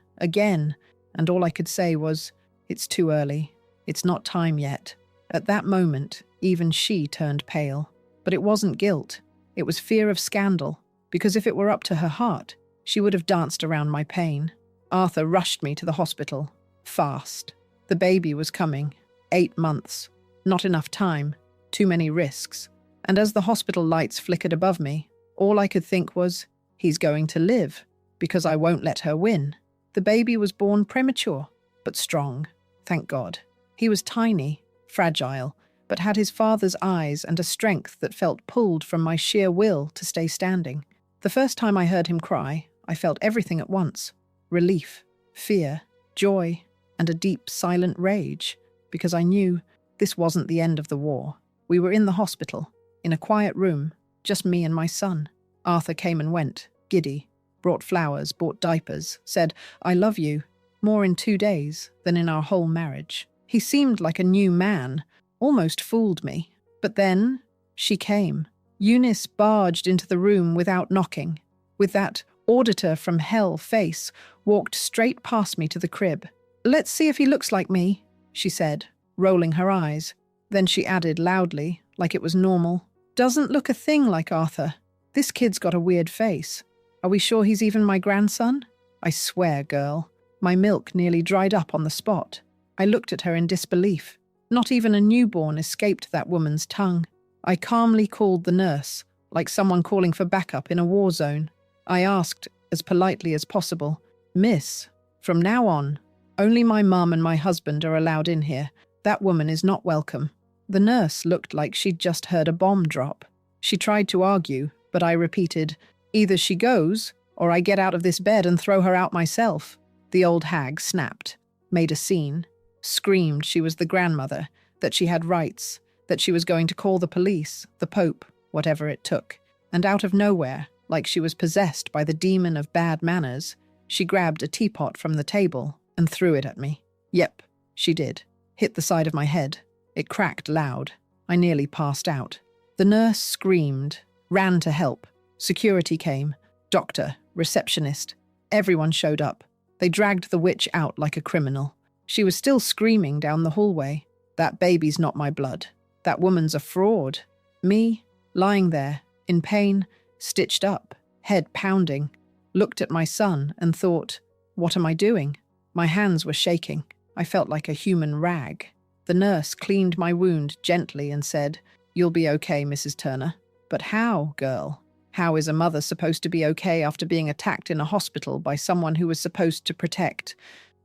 and all I could say was, "It's too early. It's not time yet." At that moment, even she turned pale. But it wasn't guilt. It was fear of scandal, because if it were up to her heart, she would have danced around my pain. Arthur rushed me to the hospital. Fast. The baby was coming. 8 months. Not enough time. Too many risks. And as the hospital lights flickered above me, all I could think was, he's going to live, because I won't let her win. The baby was born premature, but strong. Thank God. He was tiny, fragile, but had his father's eyes and a strength that felt pulled from my sheer will to stay standing. The first time I heard him cry, I felt everything at once. Relief, fear, joy, and a deep, silent rage, because I knew this wasn't the end of the war. We were in the hospital, in a quiet room, just me and my son. Arthur came and went, giddy, brought flowers, bought diapers, said, "I love you," more in 2 days than in our whole marriage. He seemed like a new man, almost fooled me. But then, she came. Eunice barged into the room without knocking, with that auditor from hell face, walked straight past me to the crib. "Let's see if he looks like me," she said, rolling her eyes. Then she added loudly, like it was normal, "Doesn't look a thing like Arthur. This kid's got a weird face. Are we sure he's even my grandson?" I swear, girl, my milk nearly dried up on the spot. I looked at her in disbelief. Not even a newborn escaped that woman's tongue. I calmly called the nurse, like someone calling for backup in a war zone. I asked, as politely as possible, "Miss, from now on, only my mum and my husband are allowed in here. That woman is not welcome." The nurse looked like she'd just heard a bomb drop. She tried to argue, but I repeated, "Either she goes, or I get out of this bed and throw her out myself." The old hag snapped, made a scene, screamed she was the grandmother, that she had rights, that she was going to call the police, the Pope, whatever it took. And out of nowhere, like she was possessed by the demon of bad manners, she grabbed a teapot from the table and threw it at me. Yep, she did. Hit the side of my head. It cracked loud. I nearly passed out. The nurse screamed, ran to help. Security came. Doctor, receptionist. Everyone showed up. They dragged the witch out like a criminal. She was still screaming down the hallway. "That baby's not my blood. That woman's a fraud." Me, lying there, in pain, stitched up, head pounding, looked at my son and thought, what am I doing? My hands were shaking. I felt like a human rag. The nurse cleaned my wound gently and said, "You'll be okay, Mrs. Turner." But how, girl? How is a mother supposed to be okay after being attacked in a hospital by someone who was supposed to protect?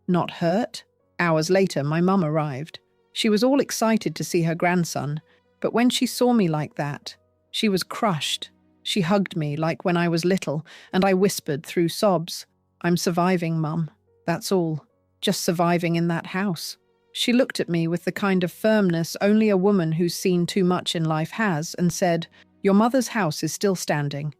Not hurt? Hours later, my mum arrived. She was all excited to see her grandson, but when she saw me like that, she was crushed. She hugged me like when I was little, and I whispered through sobs, "I'm surviving, Mum. That's all. Just surviving in that house." She looked at me with the kind of firmness only a woman who's seen too much in life has, and said, "Your mother's house is still standing,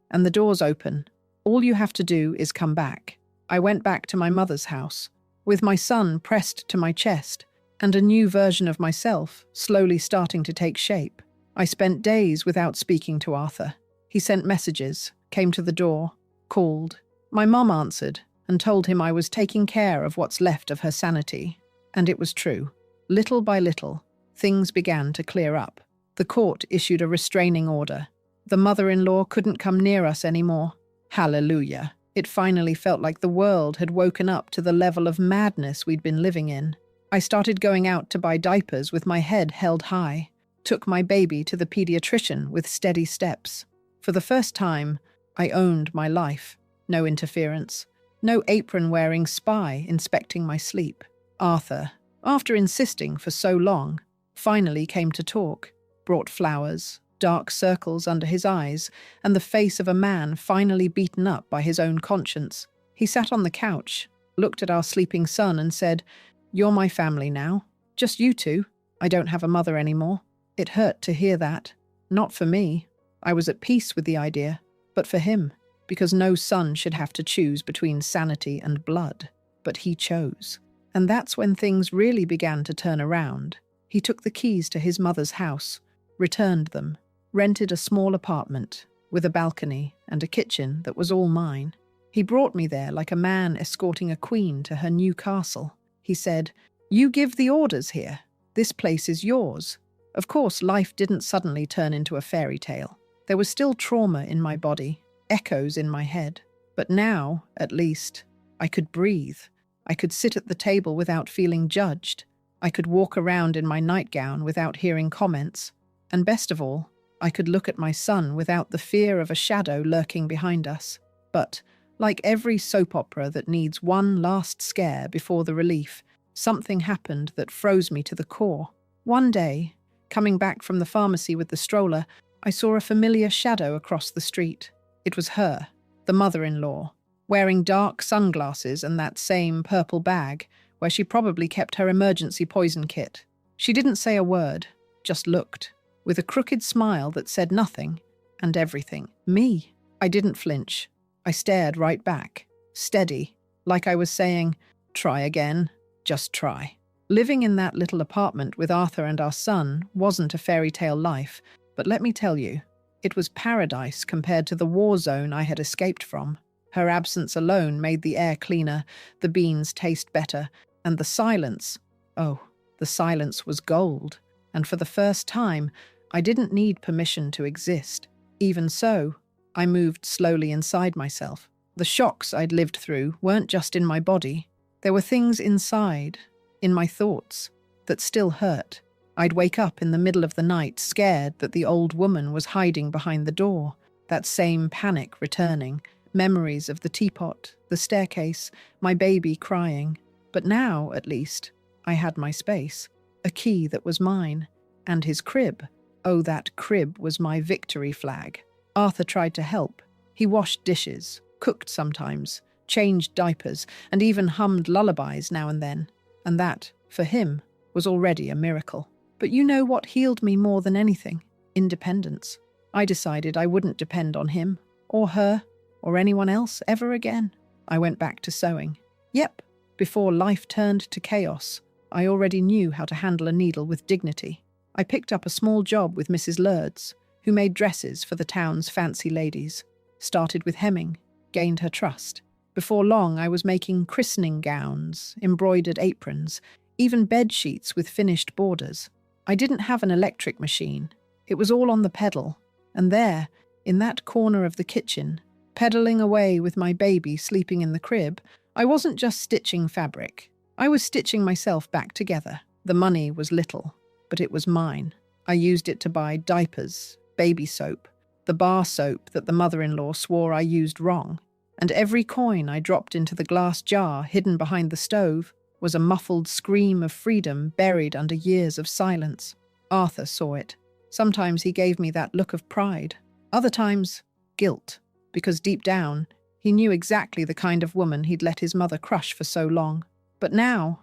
and the door's open. All you have to do is come back." I went back to my mother's house, with my son pressed to my chest, and a new version of myself slowly starting to take shape. I spent days without speaking to Arthur. He sent messages, came to the door, called. My mum answered and told him I was taking care of what's left of her sanity. And it was true. Little by little, things began to clear up. The court issued a restraining order. The mother-in-law couldn't come near us anymore. Hallelujah. It finally felt like the world had woken up to the level of madness we'd been living in. I started going out to buy diapers with my head held high, took my baby to the pediatrician with steady steps. For the first time, I owned my life. No interference. No apron-wearing spy inspecting my sleep. Arthur, after insisting for so long, finally came to talk, brought flowers, dark circles under his eyes, and the face of a man finally beaten up by his own conscience. He sat on the couch, looked at our sleeping son and said, "You're my family now. Just you two. I don't have a mother anymore." It hurt to hear that. Not for me. I was at peace with the idea, but for him, because no son should have to choose between sanity and blood. But he chose. And that's when things really began to turn around. He took the keys to his mother's house, returned them, rented a small apartment with a balcony and a kitchen that was all mine. He brought me there like a man escorting a queen to her new castle. He said, "You give the orders here. This place is yours." Of course, life didn't suddenly turn into a fairy tale. There was still trauma in my body, echoes in my head. But now, at least, I could breathe. I could sit at the table without feeling judged. I could walk around in my nightgown without hearing comments. And best of all, I could look at my son without the fear of a shadow lurking behind us. But, like every soap opera that needs one last scare before the relief, something happened that froze me to the core. One day, coming back from the pharmacy with the stroller, I saw a familiar shadow across the street. It was her, the mother-in-law, wearing dark sunglasses and that same purple bag where she probably kept her emergency poison kit. She didn't say a word, just looked, with a crooked smile that said nothing and everything. Me. I didn't flinch. I stared right back, steady, like I was saying, "Try again, just try." Living in that little apartment with Arthur and our son wasn't a fairy tale life, but let me tell you, it was paradise compared to the war zone I had escaped from. Her absence alone made the air cleaner, the beans taste better, and the silence, oh, the silence was gold. And for the first time, I didn't need permission to exist. Even so, I moved slowly inside myself. The shocks I'd lived through weren't just in my body. There were things inside, in my thoughts, that still hurt. I'd wake up in the middle of the night, scared that the old woman was hiding behind the door, that same panic returning, memories of the teapot, the staircase, my baby crying. But now, at least, I had my space, a key that was mine, and his crib. Oh, that crib was my victory flag. Arthur tried to help. He washed dishes, cooked sometimes, changed diapers, and even hummed lullabies now and then. And that, for him, was already a miracle. But you know what healed me more than anything? Independence. I decided I wouldn't depend on him, or her, or anyone else ever again. I went back to sewing. Yep, before life turned to chaos, I already knew how to handle a needle with dignity. I picked up a small job with Mrs. Lurd's, who made dresses for the town's fancy ladies. Started with hemming, gained her trust. Before long, I was making christening gowns, embroidered aprons, even bed sheets with finished borders. I didn't have an electric machine. It was all on the pedal. And there, in that corner of the kitchen, pedaling away with my baby sleeping in the crib, I wasn't just stitching fabric. I was stitching myself back together. The money was little, but it was mine. I used it to buy diapers, baby soap, the bar soap that the mother-in-law swore I used wrong. And every coin I dropped into the glass jar hidden behind the stove was a muffled scream of freedom buried under years of silence. Arthur saw it. Sometimes he gave me that look of pride. Other times, guilt, because deep down, he knew exactly the kind of woman he'd let his mother crush for so long. But now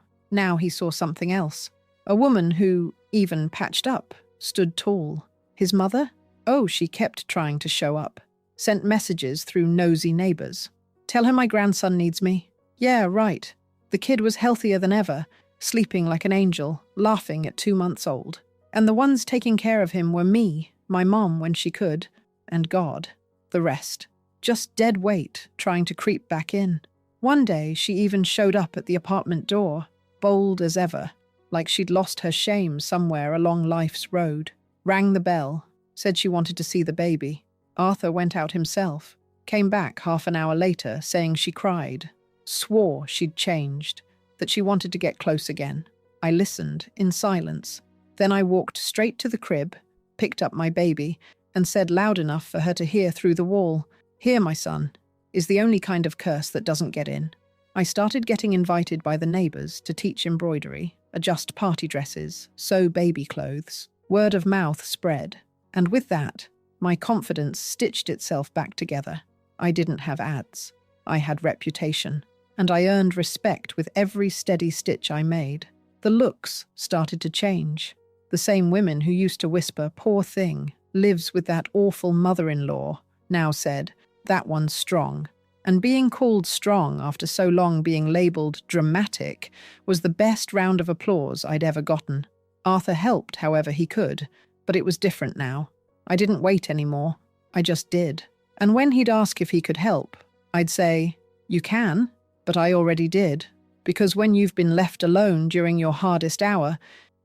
he saw something else. A woman who, even patched up, stood tall. His mother? Oh, she kept trying to show up. Sent messages through nosy neighbors. "Tell her my grandson needs me." Yeah, right. The kid was healthier than ever, sleeping like an angel, laughing at 2 months old. And the ones taking care of him were me, my mom when she could, and God. The rest. Just dead weight, trying to creep back in. One day, she even showed up at the apartment door, bold as ever. like she'd lost her shame somewhere along life's road. Rang the bell, said she wanted to see the baby. Arthur went out himself, came back half an hour later saying she cried, swore she'd changed, that she wanted to get close again. I listened in silence. Then I walked straight to the crib, picked up my baby, and said loud enough for her to hear through the wall, "Here, my son," is the only kind of curse that doesn't get in. I started getting invited by the neighbours to teach embroidery, adjust party dresses, sew baby clothes. Word of mouth spread, and with that, my confidence stitched itself back together. I didn't have ads. I had reputation, and I earned respect with every steady stitch I made. The looks started to change. The same women who used to whisper, "Poor thing, lives with that awful mother-in-law," now said, "That one's strong." And being called strong after so long being labelled dramatic was the best round of applause I'd ever gotten. Arthur helped however he could, but it was different now. I didn't wait anymore. I just did. And when he'd ask if he could help, I'd say, "You can," but I already did. Because when you've been left alone during your hardest hour,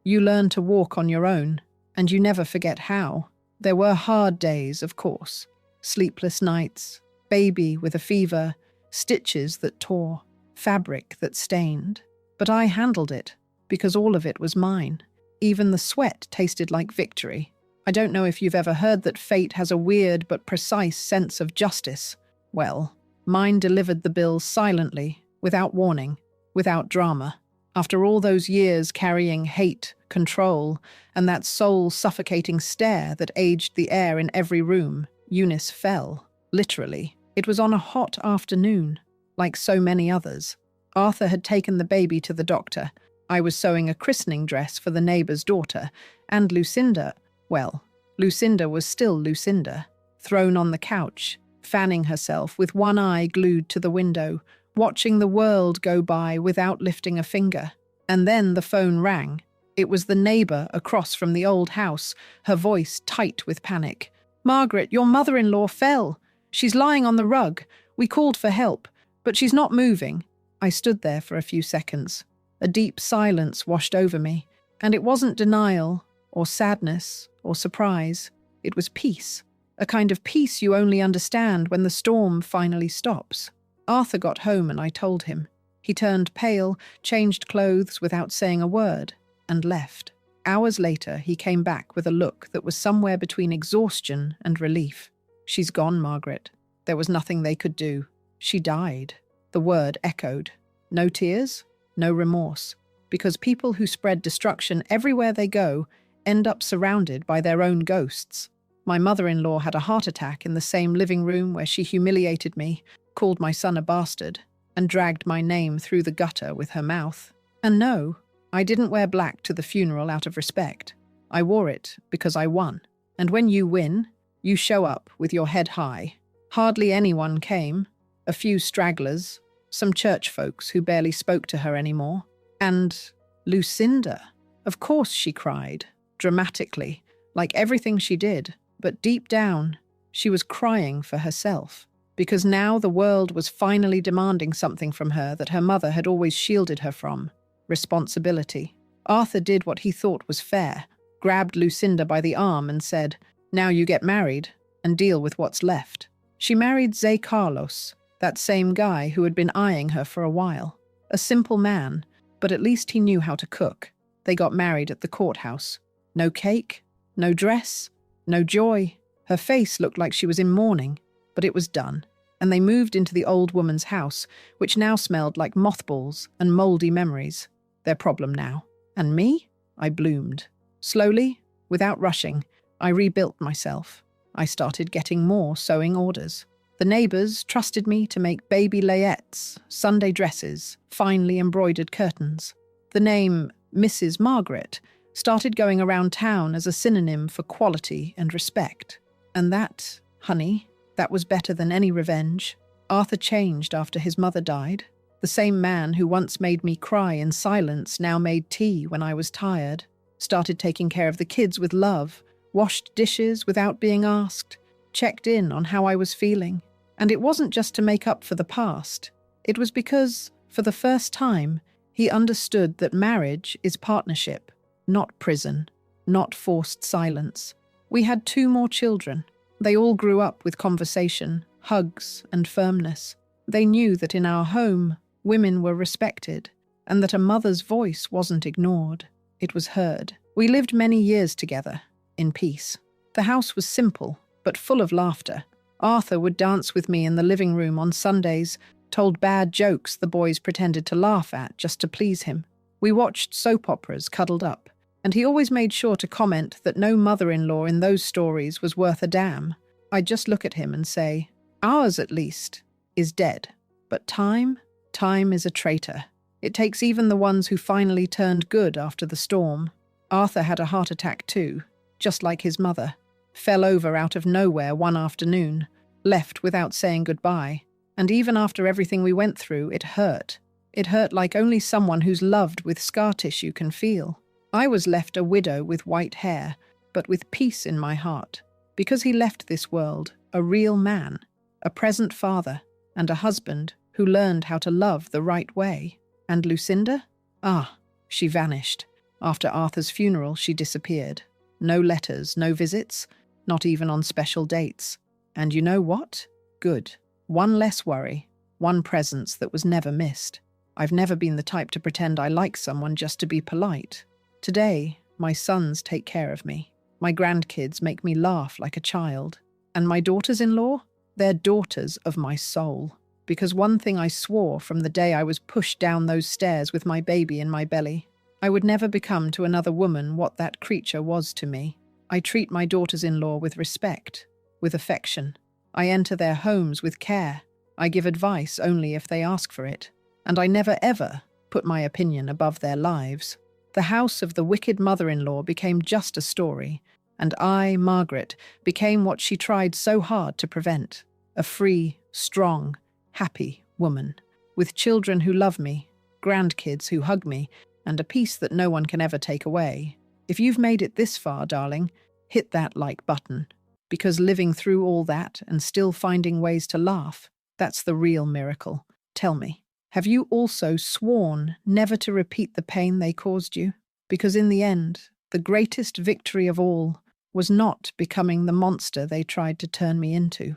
you learn to walk on your own, and you never forget how. There were hard days, of course. Sleepless nights, baby with a fever, stitches that tore, fabric that stained. But I handled it, because all of it was mine. Even the sweat tasted like victory. I don't know if you've ever heard that fate has a weird but precise sense of justice. Well, mine delivered the bills silently, without warning, without drama. After all those years carrying hate, control, and that soul-suffocating stare that aged the air in every room, Eunice fell, literally. It was on a hot afternoon, like so many others. Arthur had taken the baby to the doctor. I was sewing a christening dress for the neighbour's daughter, and Lucinda was still Lucinda, thrown on the couch, fanning herself with one eye glued to the window, watching the world go by without lifting a finger. And then the phone rang. It was the neighbour across from the old house, her voice tight with panic. "Margaret, your mother-in-law fell. She's lying on the rug. We called for help, but she's not moving." I stood there for a few seconds. A deep silence washed over me, and it wasn't denial, or sadness, or surprise. It was peace, a kind of peace you only understand when the storm finally stops. Arthur got home and I told him. He turned pale, changed clothes without saying a word, and left. Hours later, he came back with a look that was somewhere between exhaustion and relief. "She's gone, Margaret. There was nothing they could do. She died." The word echoed. No tears? No remorse, because people who spread destruction everywhere they go end up surrounded by their own ghosts. My mother-in-law had a heart attack in the same living room where she humiliated me, called my son a bastard, and dragged my name through the gutter with her mouth. And no, I didn't wear black to the funeral out of respect. I wore it because I won. And when you win, you show up with your head high. Hardly anyone came. A few stragglers, some church folks who barely spoke to her anymore. And Lucinda. Of course she cried, dramatically, like everything she did, but deep down, she was crying for herself. Because now the world was finally demanding something from her that her mother had always shielded her from. Responsibility. Arthur did what he thought was fair, grabbed Lucinda by the arm and said, "Now you get married and deal with what's left." She married Zé Carlos, that same guy who had been eyeing her for a while. A simple man, but at least he knew how to cook. They got married at the courthouse. No cake, no dress, no joy. Her face looked like she was in mourning, but it was done. And they moved into the old woman's house, which now smelled like mothballs and mouldy memories. Their problem now. And me? I bloomed. Slowly, without rushing, I rebuilt myself. I started getting more sewing orders. The neighbours trusted me to make baby layettes, Sunday dresses, finely embroidered curtains. The name Mrs. Margaret started going around town as a synonym for quality and respect. And that, honey, that was better than any revenge. Arthur changed after his mother died. The same man who once made me cry in silence now made tea when I was tired, started taking care of the kids with love, washed dishes without being asked, checked in on how I was feeling. And it wasn't just to make up for the past. It was because, for the first time, He understood that marriage is partnership, not prison, not forced silence. We had 2 more children. They all grew up with conversation, hugs, and firmness. They knew that in our home, women were respected, and that a mother's voice wasn't ignored. It was heard. We lived many years together, in peace. The house was simple, but full of laughter. Arthur would dance with me in the living room on Sundays, told bad jokes the boys pretended to laugh at just to please him. We watched soap operas cuddled up, and he always made sure to comment that no mother-in-law in those stories was worth a damn. I'd just look at him and say, ours at least is dead. But time is a traitor. It takes even the ones who finally turned good after the storm. Arthur had a heart attack too, just like his mother. Fell over out of nowhere one afternoon, left without saying goodbye. And even after everything we went through, it hurt. It hurt like only someone who's loved with scar tissue can feel. I was left a widow with white hair, but with peace in my heart, because he left this world a real man, a present father, and a husband who learned how to love the right way. And Lucinda? She vanished. After Arthur's funeral, she disappeared. No letters, no visits, not even on special dates. And you know what? Good. One less worry, one presence that was never missed. I've never been the type to pretend I like someone just to be polite. Today, my sons take care of me. My grandkids make me laugh like a child. And my daughters-in-law? They're daughters of my soul. Because one thing I swore from the day I was pushed down those stairs with my baby in my belly, I would never become to another woman what that creature was to me. I treat my daughters-in-law with respect, with affection. I enter their homes with care. I give advice only if they ask for it. And I never ever put my opinion above their lives. The house of the wicked mother-in-law became just a story, and I, Margaret, became what she tried so hard to prevent. A free, strong, happy woman, with children who love me, grandkids who hug me, and a peace that no one can ever take away. If you've made it this far, darling, hit that like button. Because living through all that and still finding ways to laugh, that's the real miracle. Tell me, have you also sworn never to repeat the pain they caused you? Because in the end, the greatest victory of all was not becoming the monster they tried to turn me into.